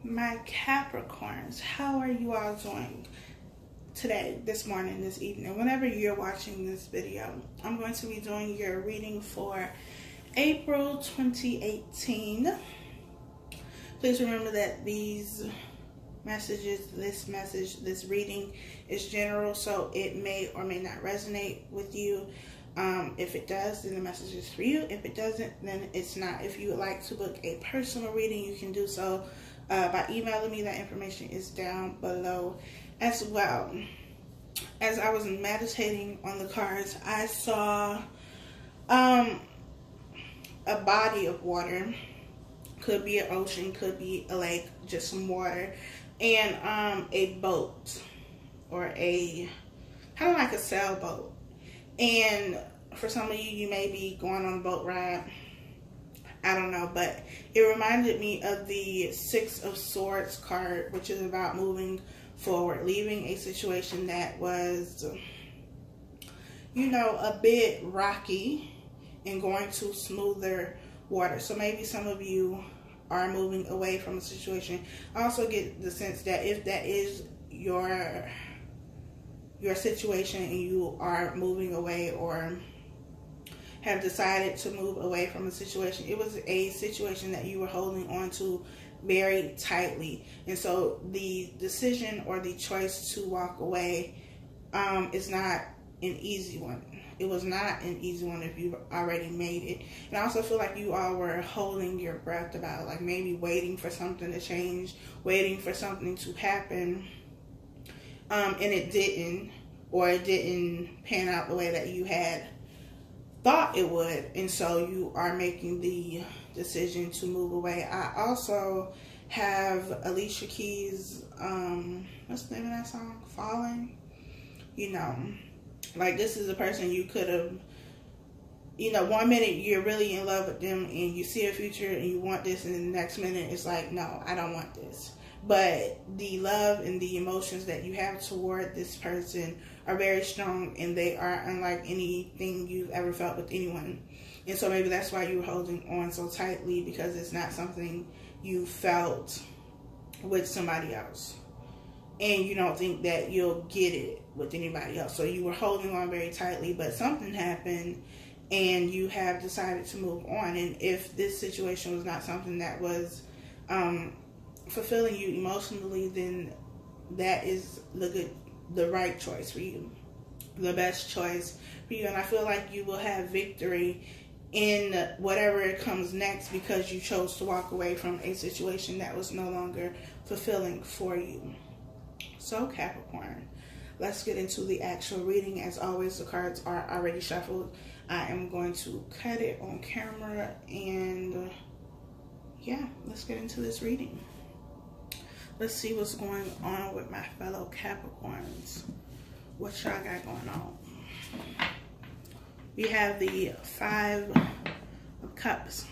My Capricorns, how are you all doing today, this morning, this evening, whenever you're watching this video? I'm going to be doing your reading for April 2018. Please remember that these messages, this reading is general, so it may or may not resonate with you. If it does, then the message is for you. If it doesn't, then it's not. If you would like to book a personal reading, you can do so by emailing me. That information is down below as well. As I was meditating on the cards, I saw a body of water. Could be an ocean, could be a lake, just some water, and a boat, or a kind of like a sailboat. And for some of you, you may be going on a boat ride. I don't know, but it reminded me of the Six of Swords card, which is about moving forward, leaving a situation that was, you know, a bit rocky and going to smoother water. So maybe some of you are moving away from a situation. I also get the sense that if that is your situation and you are moving away or have decided to move away from a situation, it was a situation that you were holding on to very tightly. And so the decision or the choice to walk away is not an easy one. It was not an easy one if you've already made it. And I also feel like you all were holding your breath about it, like maybe waiting for something to change, waiting for something to happen. And it didn't, or it didn't pan out the way that you had thought it would, and so you are making the decision to move away. I also have Alicia Keys, what's the name of that song? Falling. You know, like this is a person you could have, you know, one minute you're really in love with them and you see a future and you want this, and the next minute it's like, no, I don't want this. But the love and the emotions that you have toward this person are very strong, and they are unlike anything you've ever felt with anyone. And so maybe that's why you're holding on so tightly, because it's not something you felt with somebody else. And you don't think that you'll get it with anybody else. So you were holding on very tightly, but something happened and you have decided to move on. And if this situation was not something that was fulfilling you emotionally, then that is the right choice for you, the best choice for you. And I feel like you will have victory in whatever comes next, because you chose to walk away from a situation that was no longer fulfilling for you. So Capricorn, let's get into the actual reading. As always, the cards are already shuffled. I am going to cut it on camera, and yeah, let's get into this reading. Let's see what's going on with my fellow Capricorns. What y'all got going on? We have the Five of Cups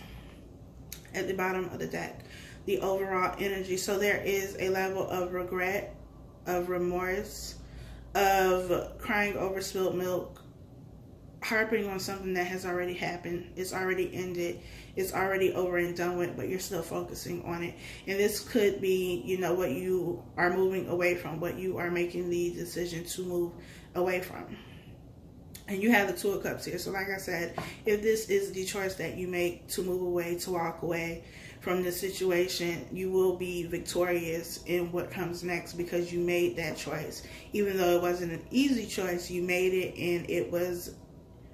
at the bottom of the deck. The overall energy. So there is a level of regret, of remorse, of crying over spilled milk, harping on something that has already happened. It's already ended. It's already over and done with, but you're still focusing on it. And this could be, you know, what you are moving away from, what you are making the decision to move away from. And you have the Two of Cups here. So like I said, if this is the choice that you make to move away, to walk away from this situation, you will be victorious in what comes next, because you made that choice. Even though it wasn't an easy choice, you made it, and it was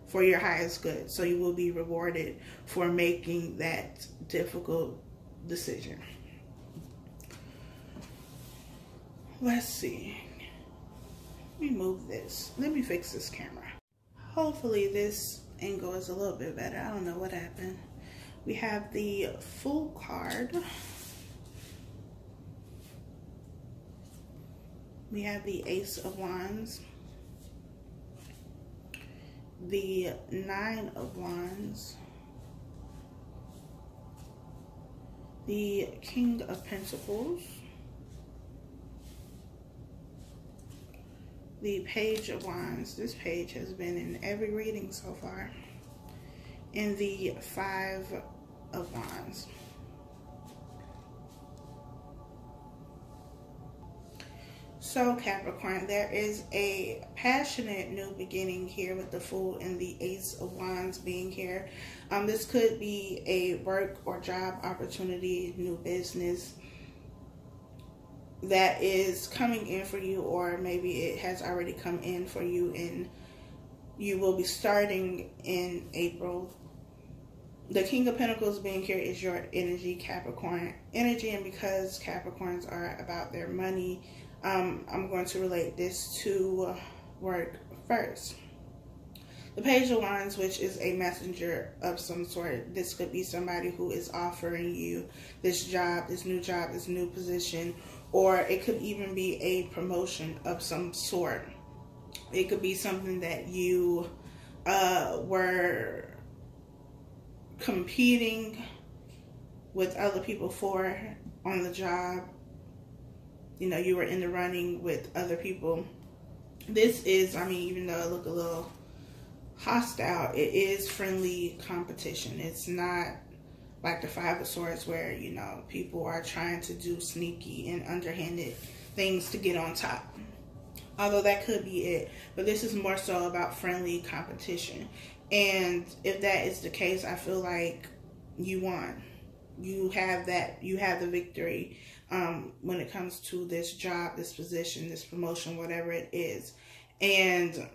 for your highest good. So you will be rewarded for making that difficult decision. Let's see. Let me move this. Let me fix this camera. Hopefully this angle is a little bit better. I don't know what happened. We have the Fool card. We have the Ace of Wands. The Nine of Wands, the King of Pentacles, the Page of Wands. This page has been in every reading so far. And the Five of Wands. So Capricorn, there is a passionate new beginning here with the Fool and the Ace of Wands being here. This could be a work or job opportunity, new business that is coming in for you, or maybe it has already come in for you and you will be starting in April. The King of Pentacles being here is your energy, Capricorn energy, and because Capricorns are about their money, I'm going to relate this to work first. The Page of Wands, which is a messenger of some sort. This could be somebody who is offering you this job, this new position, or it could even be a promotion of some sort. It could be something that you were competing with other people for on the job. You know, you were in the running with other people. This is, I mean, even though it look a little hostile, it is friendly competition. It's not like the Five of Swords where, you know, people are trying to do sneaky and underhanded things to get on top. Although that could be it, but this is more so about friendly competition. And if that is the case, I feel like you won. You have that, you have the victory when it comes to this job, this position, this promotion, whatever it is. And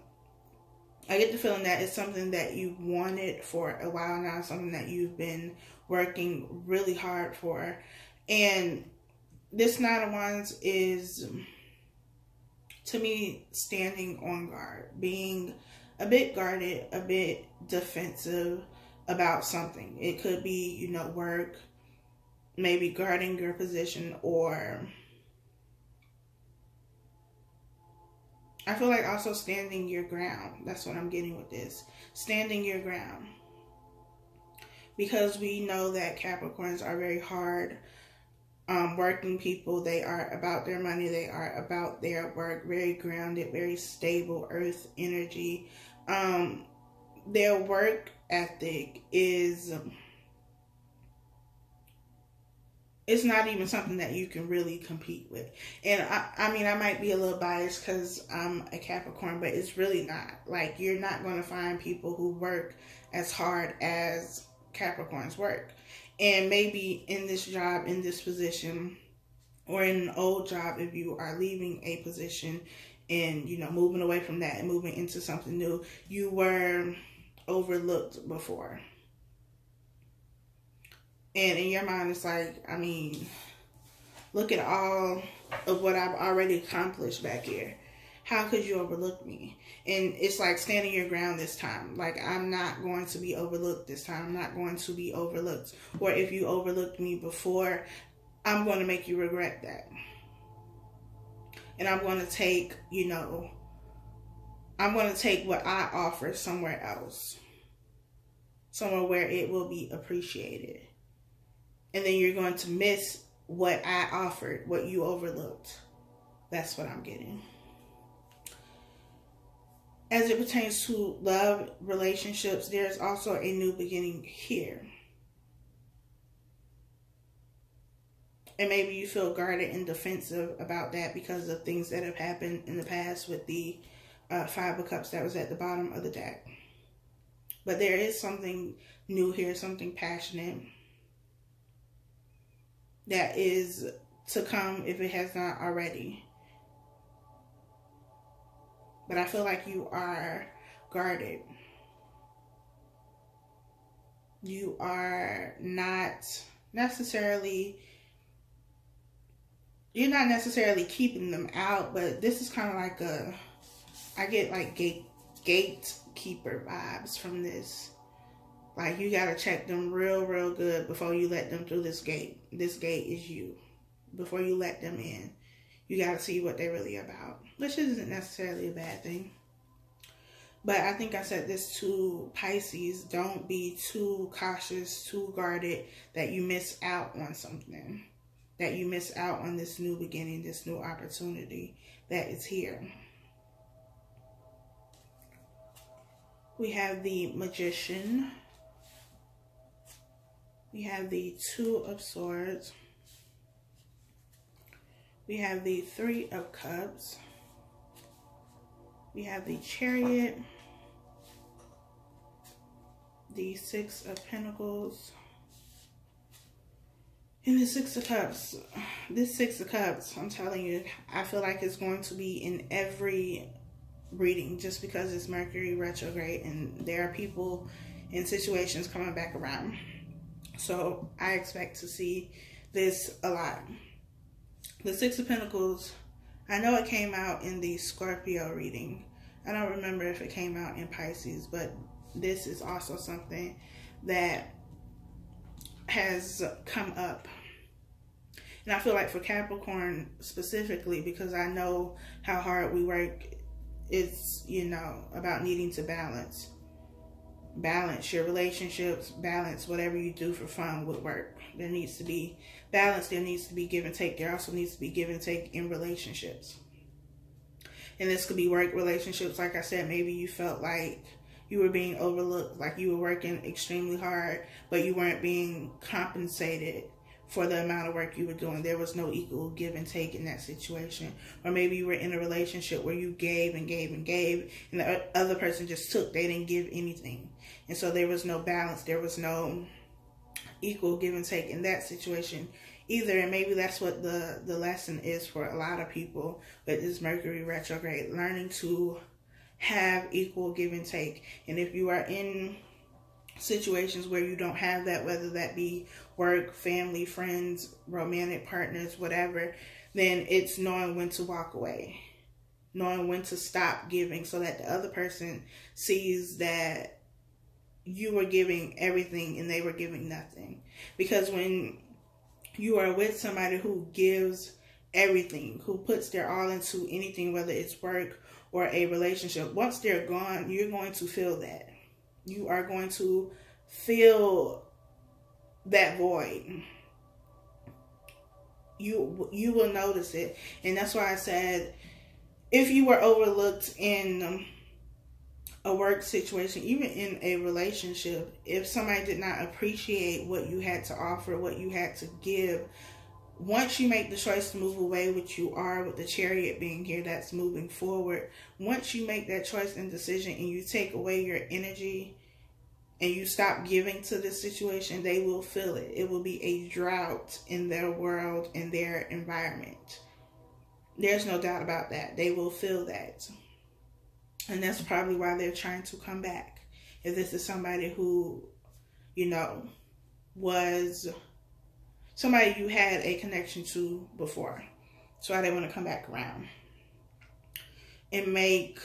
I get the feeling that it's something that you wanted for a while now, something that you've been working really hard for. And this Nine of Wands is, to me, standing on guard, being a bit guarded, a bit defensive about something. It could be, you know, work, maybe guarding your position, or I feel like also standing your ground. That's what I'm getting with this. Standing your ground. Because we know that Capricorns are very hard working people. They are about their money. They are about their work. Very grounded, very stable earth energy. Their work ethic is, it's not even something that you can really compete with. And I mean, I might be a little biased because I'm a Capricorn, but it's really not. Like, you're not going to find people who work as hard as Capricorns work. And maybe in this job, in this position, or in an old job, if you are leaving a position and, you know, moving away from that and moving into something new, you were overlooked before. And in your mind, it's like, I mean, look at all of what I've already accomplished back here. How could you overlook me? And it's like standing your ground this time. Like, I'm not going to be overlooked this time. I'm not going to be overlooked. Or if you overlooked me before, I'm going to make you regret that. And I'm going to take, you know, I'm going to take what I offer somewhere else. Somewhere where it will be appreciated. And then you're going to miss what I offered, what you overlooked. That's what I'm getting. As it pertains to love, relationships, there's also a new beginning here. And maybe you feel guarded and defensive about that because of things that have happened in the past with the Five of Cups that was at the bottom of the deck. But there is something new here, something passionate that is to come if it has not already. But I feel like you are guarded. You are not necessarily, you're not necessarily keeping them out, but this is kind of like a, I get like gatekeeper vibes from this. Like, you got to check them real good before you let them through this gate. This gate is you. Before you let them in, you got to see what they're really about. Which isn't necessarily a bad thing. But I think I said this to Pisces. Don't be too cautious, too guarded, that you miss out on something. That you miss out on this new beginning, this new opportunity that is here. We have the Magician. We have the Two of Swords. We have the Three of Cups. We have the Chariot. The Six of Pentacles. And the Six of Cups. This Six of Cups, I'm telling you, I feel like it's going to be in every reading just because it's Mercury retrograde and there are people in situations coming back around. So I expect to see this a lot. The Six of Pentacles, I know it came out in the Scorpio reading. I don't remember if it came out in Pisces, but this is also something that has come up. And I feel like for Capricorn specifically, because I know how hard we work, it's, you know, about needing to balance your relationships, balance whatever you do for fun with work. There needs to be balance, there needs to be give and take. There also needs to be give and take in relationships. And this could be work relationships. Like I said, maybe you felt like you were being overlooked, like you were working extremely hard, but you weren't being compensated for the amount of work you were doing. There was no equal give and take in that situation. Or maybe you were in a relationship where you gave and gave and gave, and the other person just took. They didn't give anything. And so there was no balance. There was no equal give and take in that situation either. And maybe that's what the lesson is for a lot of people with this Mercury retrograde, learning to have equal give and take. And if you are in situations where you don't have that, whether that be work, family, friends, romantic partners, whatever, then it's knowing when to walk away, knowing when to stop giving so that the other person sees that you were giving everything and they were giving nothing. Because when you are with somebody who gives everything, who puts their all into anything, whether it's work or a relationship, once they're gone, you're going to feel that. You are going to feel that void. You will notice it. And that's why I said, if you were overlooked in a work situation, even in a relationship, if somebody did not appreciate what you had to offer, what you had to give, once you make the choice to move away, which you are with the Chariot being here, that's moving forward. Once you make that choice and decision and you take away your energy and you stop giving to this situation, they will feel it. It will be a drought in their world, in their environment. There's no doubt about that. They will feel that. And that's probably why they're trying to come back. If this is somebody who, you know, was somebody you had a connection to before. So why they want to come back around and make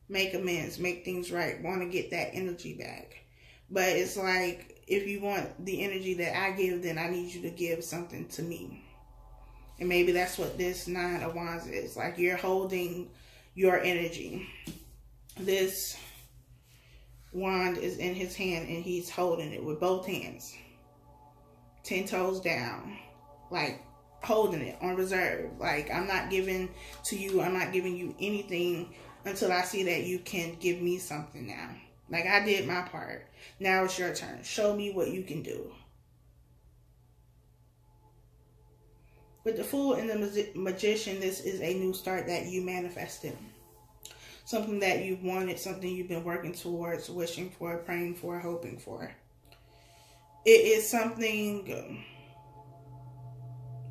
amends, make things right, want to get that energy back. But it's like, if you want the energy that I give, then I need you to give something to me. And maybe that's what this Nine of Wands is. Like, you're holding your energy. This wand is in his hand and he's holding it with both hands. 10 toes down. Like, holding it on reserve. Like, I'm not giving to you, I'm not giving you anything until I see that you can give me something now. Like, I did my part. Now it's your turn. Show me what you can do. With the Fool and the Magician, this is a new start that you manifested. Something that you wanted, something you've been working towards, wishing for, praying for, hoping for. It is something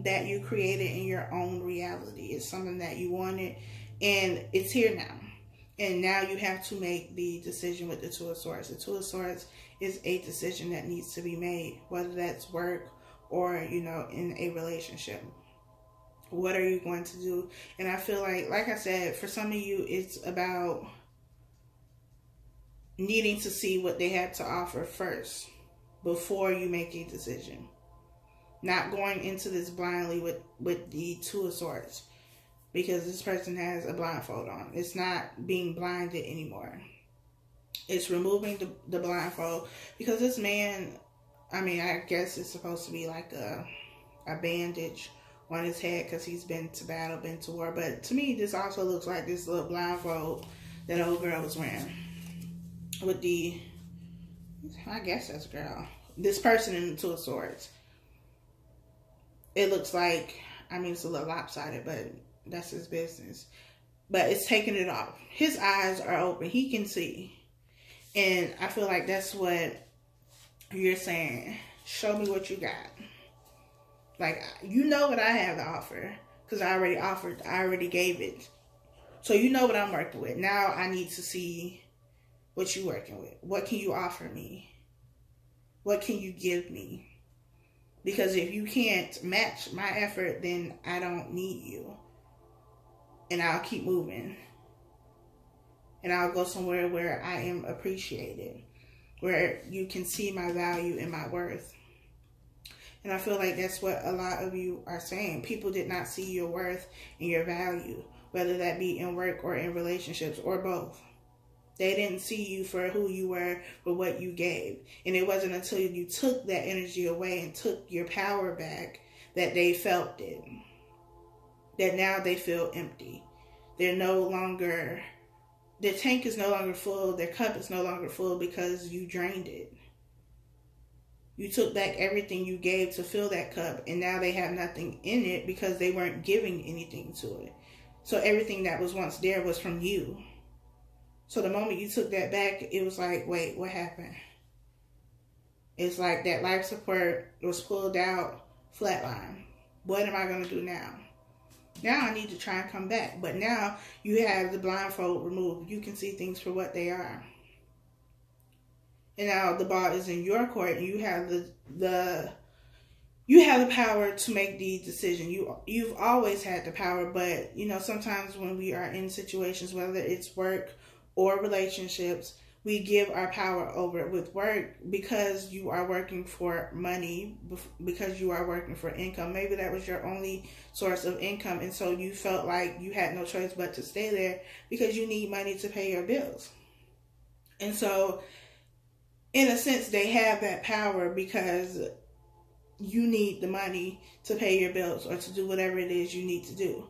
that you created in your own reality. It's something that you wanted, and it's here now. And now you have to make the decision with the Two of Swords. The Two of Swords is a decision that needs to be made, whether that's work or, you know, in a relationship. What are you going to do? And I feel like I said, for some of you, it's about needing to see what they have to offer first before you make a decision. Not going into this blindly with the Two of Swords, because this person has a blindfold on. It's not being blinded anymore. It's removing the blindfold, because this man, I mean, I guess it's supposed to be like a bandage on his head because he's been to battle, been to war. But to me, this also looks like this little blindfold that old girl was wearing. With the, I guess that's a girl. This person in the Two of Swords. It looks like, I mean, it's a little lopsided, but that's his business. But it's taking it off. His eyes are open. He can see. And I feel like that's what you're saying. Show me what you got. Like, you know what I have to offer. Because I already offered. I already gave it. So you know what I'm working with. Now I need to see what you're working with. What can you offer me? What can you give me? Because if you can't match my effort, then I don't need you. And I'll keep moving. And I'll go somewhere where I am appreciated. Where you can see my value and my worth. And I feel like that's what a lot of you are saying. People did not see your worth and your value. Whether that be in work or in relationships or both. They didn't see you for who you were, for what you gave. And it wasn't until you took that energy away and took your power back that they felt it. That now they feel empty. They're no longer, their tank is no longer full, their cup is no longer full because you drained it. You took back everything you gave to fill that cup, and now they have nothing in it because they weren't giving anything to it. So everything that was once there was from you. So the moment you took that back, it was like, wait, what happened? It's like that life support was pulled out, flatline. What am I going to do now? Now I need to try and come back. But now you have the blindfold removed. You can see things for what they are. And now the ball is in your court, and you have the power to make the decision. You've always had the power, but you know, sometimes when we are in situations, whether it's work or relationships, we give our power over. With work, because you are working for money, because you are working for income. Maybe that was your only source of income, and so you felt like you had no choice but to stay there because you need money to pay your bills. And so, in a sense, they have that power because you need the money to pay your bills or to do whatever it is you need to do.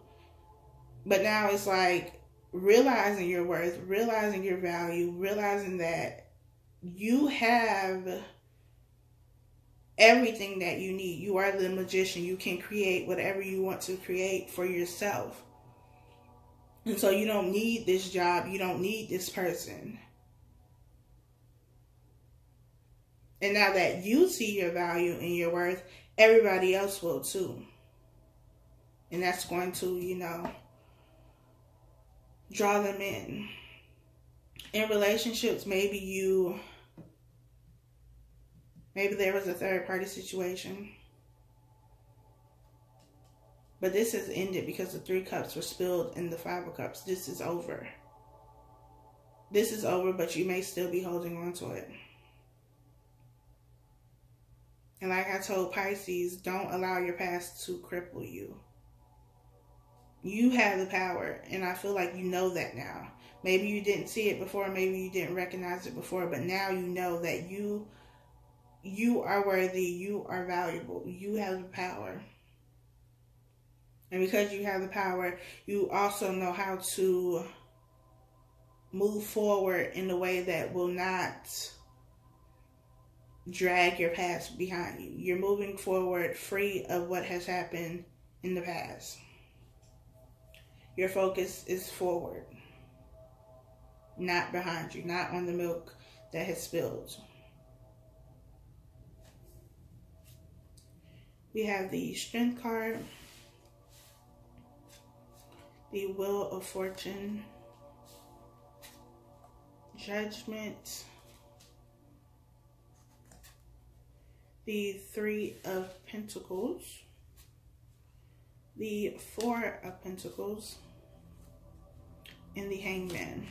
But now it's like realizing your worth, realizing your value, realizing that you have everything that you need. You are the magician. You can create whatever you want to create for yourself. And so you don't need this job. You don't need this person. And now that you see your value and your worth, everybody else will too. And that's going to, you know, draw them in. In relationships, maybe there was a third party situation. But this has ended because the 3 cups were spilled in the 5 of cups. This is over. This is over, but you may still be holding on to it. And like I told Pisces, don't allow your past to cripple you. You have the power, and I feel like you know that now. Maybe you didn't see it before, maybe you didn't recognize it before, but now you know that you are worthy, you are valuable, you have the power. And because you have the power, you also know how to move forward in a way that will not drag your past behind you. You're moving forward free of what has happened in the past. Your focus is forward, not behind you, not on the milk that has spilled. We have the Strength card, the Wheel of Fortune, Judgment, the 3 of Pentacles, the 4 of Pentacles, and the Hangman.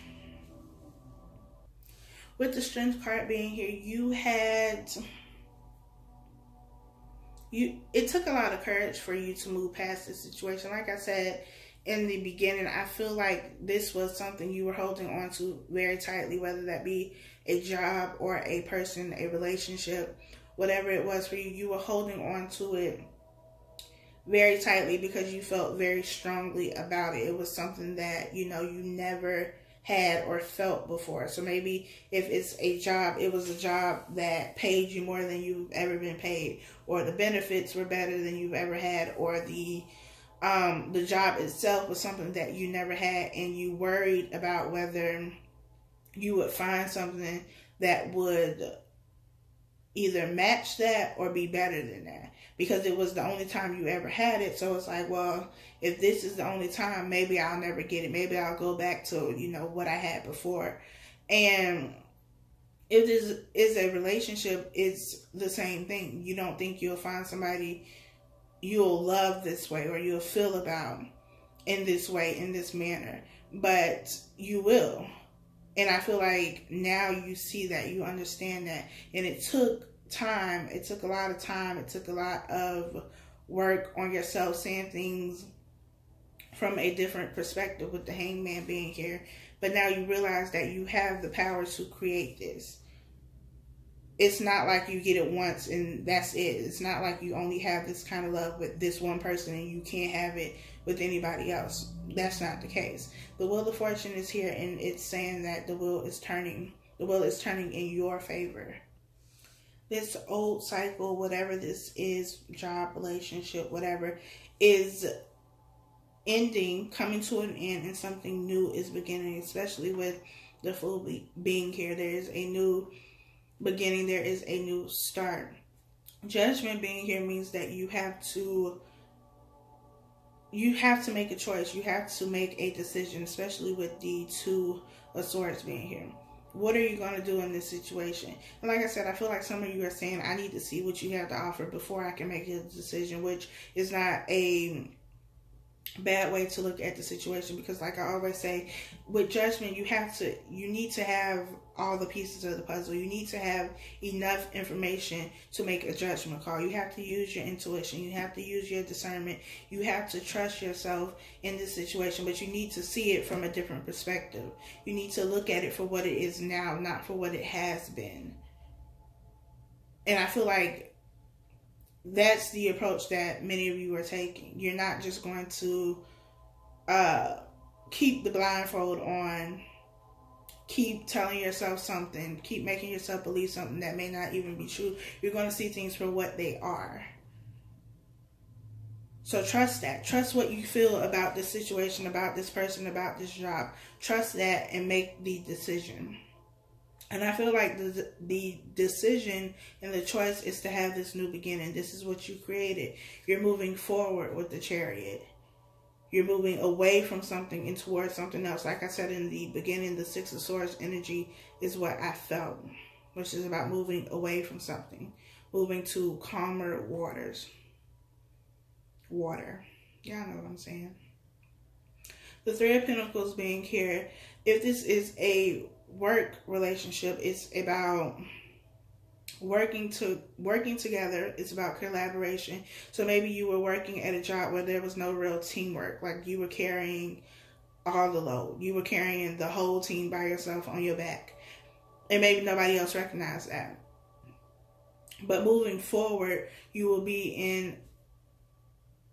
With the Strength card being here, it took a lot of courage for you to move past this situation. Like I said in the beginning, I feel like this was something you were holding on to very tightly, whether that be a job or a person, a relationship, whatever it was for you, you were holding on to it very tightly because you felt very strongly about it. It was something that, you know, you never had or felt before. So maybe if it's a job, it was a job that paid you more than you've ever been paid, or the benefits were better than you've ever had, or the the job itself was something that you never had, and you worried about whether you would find something that would either match that or be better than that, because it was the only time you ever had it. So it's like, well, if this is the only time, maybe I'll never get it. Maybe I'll go back to, you know, what I had before. And if this is a relationship, it's the same thing. You don't think you'll find somebody you'll love this way, or you'll feel about in this way, in this manner, but you will. And I feel like now you see that, you understand that. And it took time. It took a lot of time. It took a lot of work on yourself, seeing things from a different perspective with the Hangman being here. But now you realize that you have the power to create this. It's not like you get it once and that's it. It's not like you only have this kind of love with this one person and you can't have it with anybody else. That's not the case. The Wheel of Fortune is here, and it's saying that the wheel is turning. The wheel is turning in your favor. This old cycle, whatever this is, job, relationship, whatever, is ending, coming to an end, and something new is beginning, especially with the Fool being here. There is a new beginning. There is a new start. Judgment being here means that you have to make a choice. You have to make a decision, especially with the Two of Swords being here. What are you going to do in this situation? And like I said, I feel like some of you are saying, I need to see what you have to offer before I can make a decision, which is not a bad way to look at the situation, because like I always say, with judgment, you need to have all the pieces of the puzzle. You need to have enough information to make a judgment call. You have to use your intuition. You have to use your discernment. You have to trust yourself in this situation, but you need to see it from a different perspective. You need to look at it for what it is now, not for what it has been. And I feel like that's the approach that many of you are taking. You're not just going to keep the blindfold on, keep telling yourself something, keep making yourself believe something that may not even be true. You're going to see things for what they are. So trust that. Trust what you feel about this situation, about this person, about this job. Trust that and make the decision. And I feel like the decision and the choice is to have this new beginning. This is what you created. You're moving forward with the Chariot. You're moving away from something and towards something else. Like I said in the beginning, the Six of Swords energy is what I felt, which is about moving away from something, moving to calmer waters. Water. Y'all know what I'm saying. The Three of Pentacles being here. If this is a work relationship, it's about working together. It's about collaboration. So maybe you were working at a job where there was no real teamwork. Like you were carrying all the load. You were carrying the whole team by yourself on your back. And maybe nobody else recognized that. But moving forward, you will be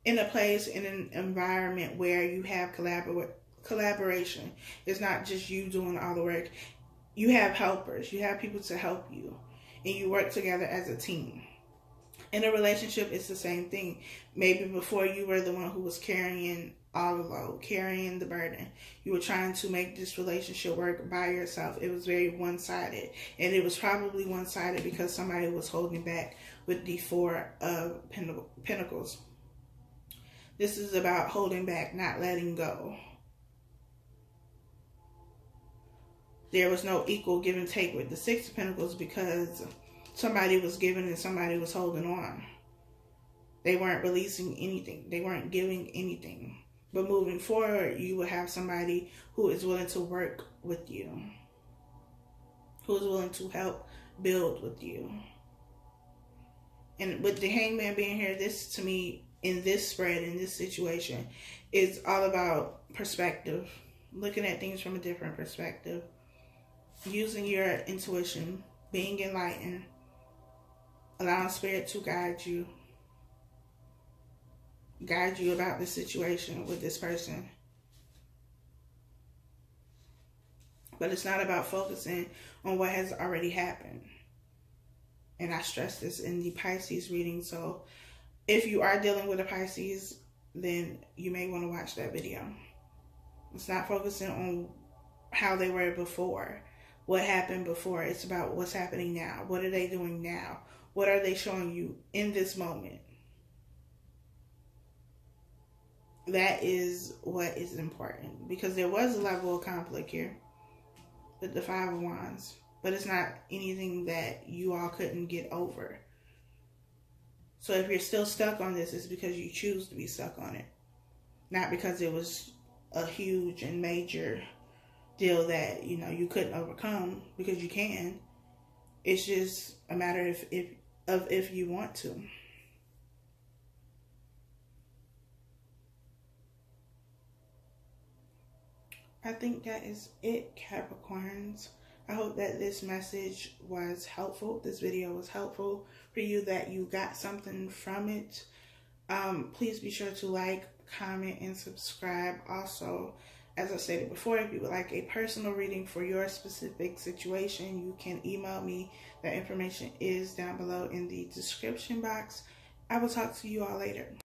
in a place, in an environment where you have collaboration. It's not just you doing all the work. You have helpers. You have people to help you. And you work together as a team. In a relationship, it's the same thing. Maybe before you were the one who was carrying all the load, carrying the burden. You were trying to make this relationship work by yourself. It was very one-sided. And it was probably one-sided because somebody was holding back with the Four of Pentacles. This is about holding back, not letting go. There was no equal give and take with the Six of Pentacles because somebody was giving and somebody was holding on. They weren't releasing anything. They weren't giving anything. But moving forward, you will have somebody who is willing to work with you, who is willing to help build with you. And with the Hangman being here, this to me, in this spread, in this situation, is all about perspective. Looking at things from a different perspective. Using your intuition, being enlightened, allowing Spirit to guide you about the situation with this person. But it's not about focusing on what has already happened. And I stress this in the Pisces reading. So if you are dealing with a Pisces, then you may want to watch that video. It's not focusing on how they were before, what happened before. It's about what's happening now. What are they doing now? What are they showing you in this moment? That is what is important, because there was a level of conflict here with the Five of Wands, but it's not anything that you all couldn't get over. So if you're still stuck on this, it's because you choose to be stuck on it, not because it was a huge and major deal that, you know, you couldn't overcome, because you can. It's just a matter of if you want to. I think that is it, Capricorns. I hope that this message was helpful. This video was helpful for you, that you got something from it. Please be sure to like, comment, and subscribe. Also, as I stated before, if you would like a personal reading for your specific situation, you can email me. That information is down below in the description box. I will talk to you all later.